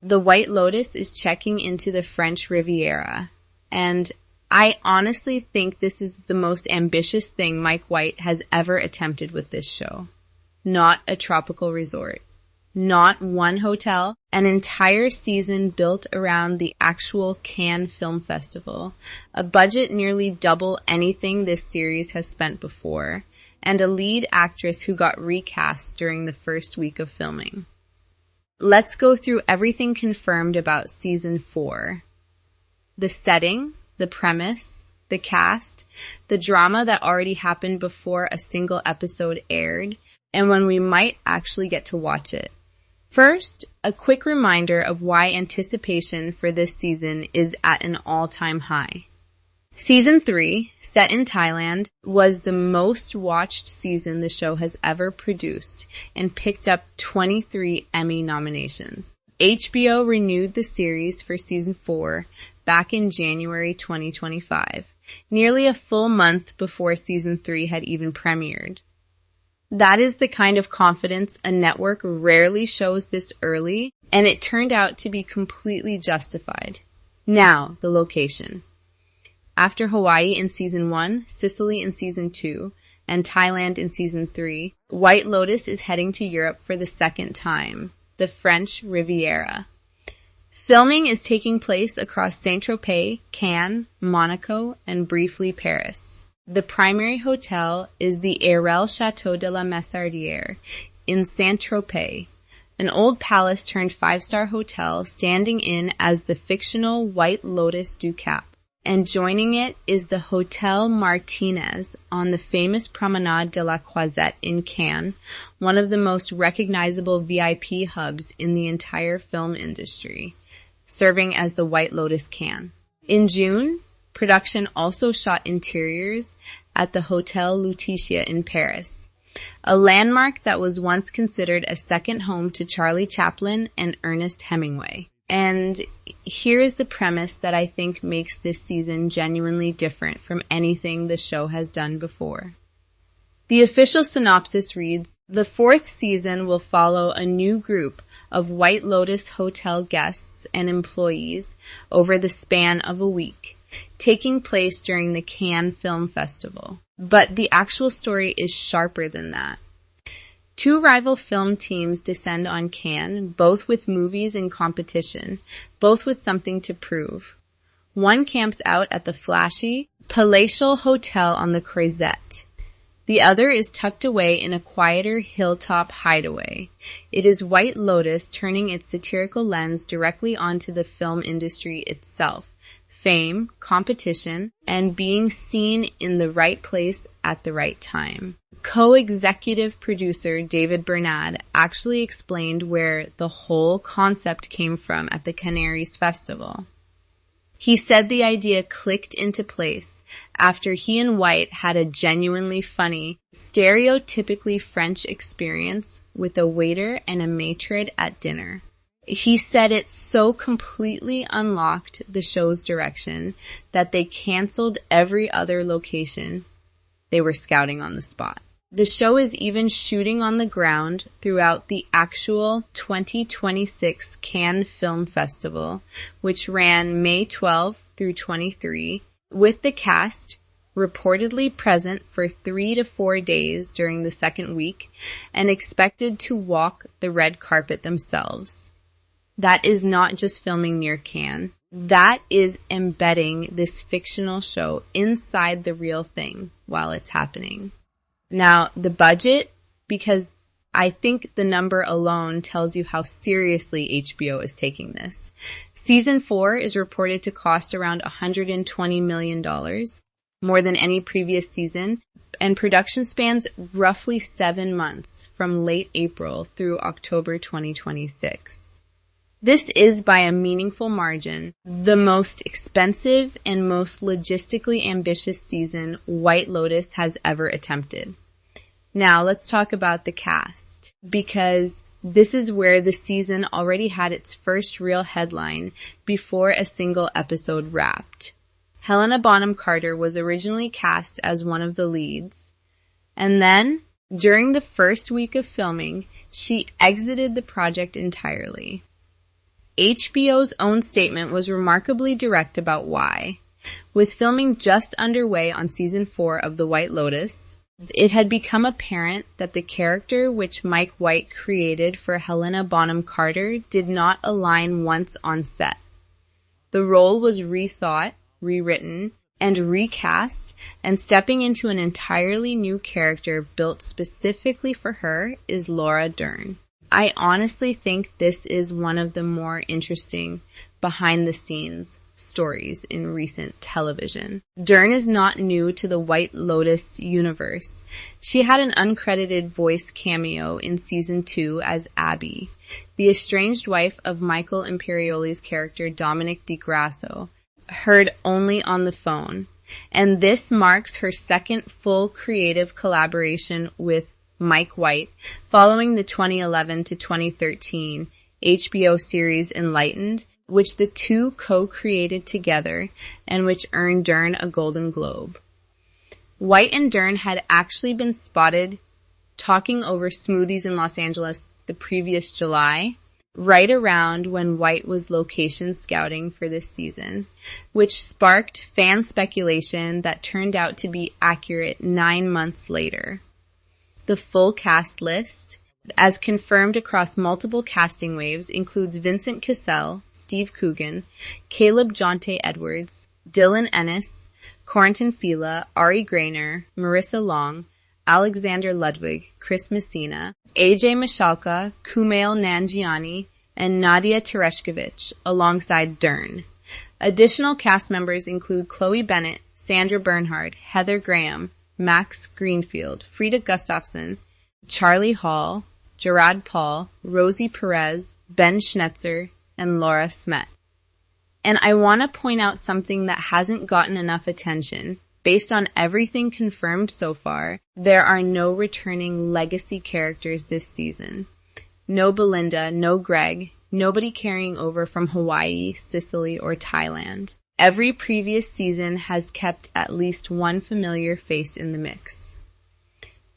The White Lotus is checking into the French Riviera, and I honestly think this is the most ambitious thing Mike White has ever attempted with this show. Not a tropical resort. Not one hotel. An entire season built around the actual Cannes Film Festival. A budget nearly double anything this series has spent before. And a lead actress who got recast during the first week of filming. Let's go through everything confirmed about Season 4. The setting, the premise, the cast, the drama that already happened before a single episode aired, and when we might actually get to watch it. First, a quick reminder of why anticipation for this season is at an all-time high. Season 3, set in Thailand, was the most watched season the show has ever produced and picked up 23 Emmy nominations. HBO renewed the series for Season 4 back in January 2025, nearly a full month before Season 3 had even premiered. That is the kind of confidence a network rarely shows this early, and it turned out to be completely justified. Now, the location. After Hawaii in Season 1, Sicily in Season 2, and Thailand in Season 3, White Lotus is heading to Europe for the second time, the French Riviera. Filming is taking place across Saint-Tropez, Cannes, Monaco, and briefly Paris. The primary hotel is the Airel Château de la Massardière in Saint-Tropez, an old palace turned five-star hotel standing in as the fictional White Lotus du Cap. And joining it is the Hotel Martinez on the famous Promenade de la Croisette in Cannes, one of the most recognizable VIP hubs in the entire film industry, serving as the White Lotus Cannes. In June, production also shot interiors at the Hotel Lutetia in Paris, a landmark that was once considered a second home to Charlie Chaplin and Ernest Hemingway. And here's the premise that I think makes this season genuinely different from anything the show has done before. The official synopsis reads, the fourth season will follow a new group of White Lotus hotel guests and employees over the span of a week, taking place during the Cannes Film Festival. But the actual story is sharper than that. Two rival film teams descend on Cannes, both with movies in competition, both with something to prove. One camps out at the flashy, palatial hotel on the Croisette. The other is tucked away in a quieter hilltop hideaway. It is White Lotus turning its satirical lens directly onto the film industry itself. Fame, competition, and being seen in the right place at the right time. Co-executive producer David Bernard actually explained where the whole concept came from at the Canaries Festival. He said the idea clicked into place after he and White had a genuinely funny, stereotypically French experience with a waiter and a maitre at dinner. He said it so completely unlocked the show's direction that they canceled every other location they were scouting on the spot. The show is even shooting on the ground throughout the actual 2026 Cannes Film Festival, which ran May 12 through 23, with the cast reportedly present for 3 to 4 days during the second week and expected to walk the red carpet themselves. That is not just filming near Cannes. That is embedding this fictional show inside the real thing while it's happening. Now, the budget, because I think the number alone tells you how seriously HBO is taking this. Season 4 is reported to cost around $120 million, more than any previous season, and production spans roughly 7 months from late April through October 2026. This is by a meaningful margin the most expensive and most logistically ambitious season White Lotus has ever attempted. Now let's talk about the cast, because this is where the season already had its first real headline before a single episode wrapped. Helena Bonham Carter was originally cast as one of the leads, and then, during the first week of filming, she exited the project entirely. HBO's own statement was remarkably direct about why. With filming just underway on season 4 of The White Lotus, it had become apparent that the character which Mike White created for Helena Bonham Carter did not align once on set. The role was rethought, rewritten, and recast, and stepping into an entirely new character built specifically for her is Laura Dern. I honestly think this is one of the more interesting behind-the-scenes stories in recent television. Dern is not new to the White Lotus universe. She had an uncredited voice cameo in season 2 as Abby, the estranged wife of Michael Imperioli's character Dominic DiGrasso, heard only on the phone. And this marks her second full creative collaboration with Mike White, following the 2011 to 2013 HBO series Enlightened, which the two co-created together and which earned Dern a Golden Globe. White and Dern had actually been spotted talking over smoothies in Los Angeles the previous July, right around when White was location scouting for this season, which sparked fan speculation that turned out to be accurate 9 months later. The full cast list, as confirmed across multiple casting waves, includes Vincent Cassell, Steve Coogan, Caleb Jonte Edwards, Dylan Ennis, Corentin Fila, Ari Grainer, Marissa Long, Alexander Ludwig, Chris Messina, AJ Mishalka, Kumail Nanjiani, and Nadia Tereshkovich, alongside Dern. Additional cast members include Chloe Bennett, Sandra Bernhard, Heather Graham, Max Greenfield, Frida Gustafson, Charlie Hall, Gerard Paul, Rosie Perez, Ben Schnetzer, and Laura Smet. And I want to point out something that hasn't gotten enough attention. Based on everything confirmed so far, there are no returning legacy characters this season. No Belinda, no Greg, nobody carrying over from Hawaii, Sicily, or Thailand. Every previous season has kept at least one familiar face in the mix.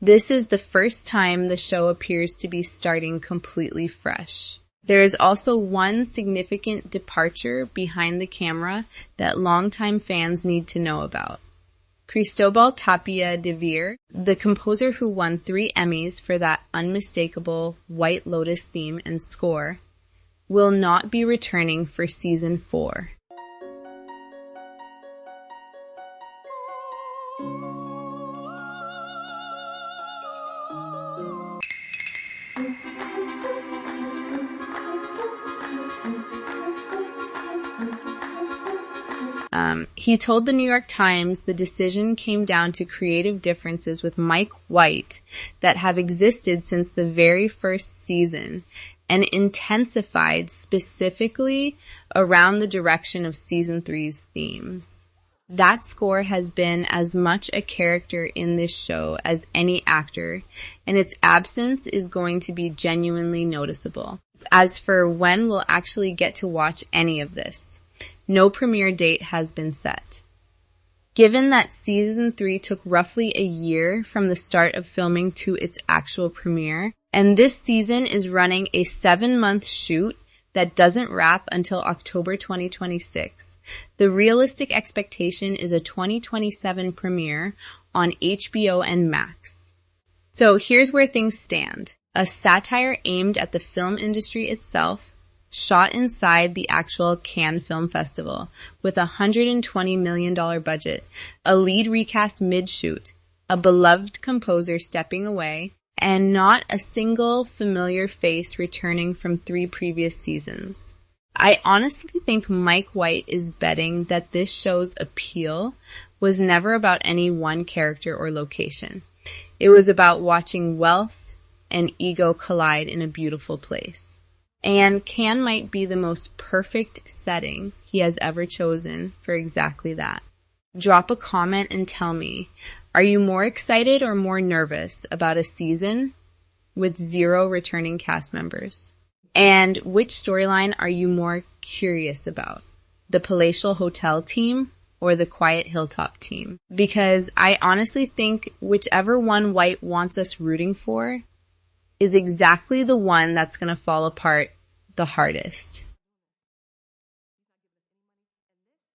This is the first time the show appears to be starting completely fresh. There is also one significant departure behind the camera that longtime fans need to know about. Cristobal Tapia de Veer, the composer who won 3 Emmys for that unmistakable White Lotus theme and score, will not be returning for season 4. He told the New York Times the decision came down to creative differences with Mike White that have existed since the very first season and intensified specifically around the direction of season 3's themes. That score has been as much a character in this show as any actor, and its absence is going to be genuinely noticeable. As for when we'll actually get to watch any of this, no premiere date has been set. Given that season 3 took roughly a year from the start of filming to its actual premiere, and this season is running a 7-month shoot that doesn't wrap until October 2026, the realistic expectation is a 2027 premiere on HBO and Max. So here's where things stand. A satire aimed at the film industry itself, shot inside the actual Cannes Film Festival with a $120 million budget, a lead recast mid-shoot, a beloved composer stepping away, and not a single familiar face returning from 3 previous seasons. I honestly think Mike White is betting that this show's appeal was never about any one character or location. It was about watching wealth and ego collide in a beautiful place. And Cannes might be the most perfect setting he has ever chosen for exactly that. Drop a comment and tell me, are you more excited or more nervous about a season with 0 returning cast members? And which storyline are you more curious about? The Palatial Hotel team or the Quiet Hilltop team? Because I honestly think whichever one White wants us rooting for is exactly the one that's going to fall apart the hardest.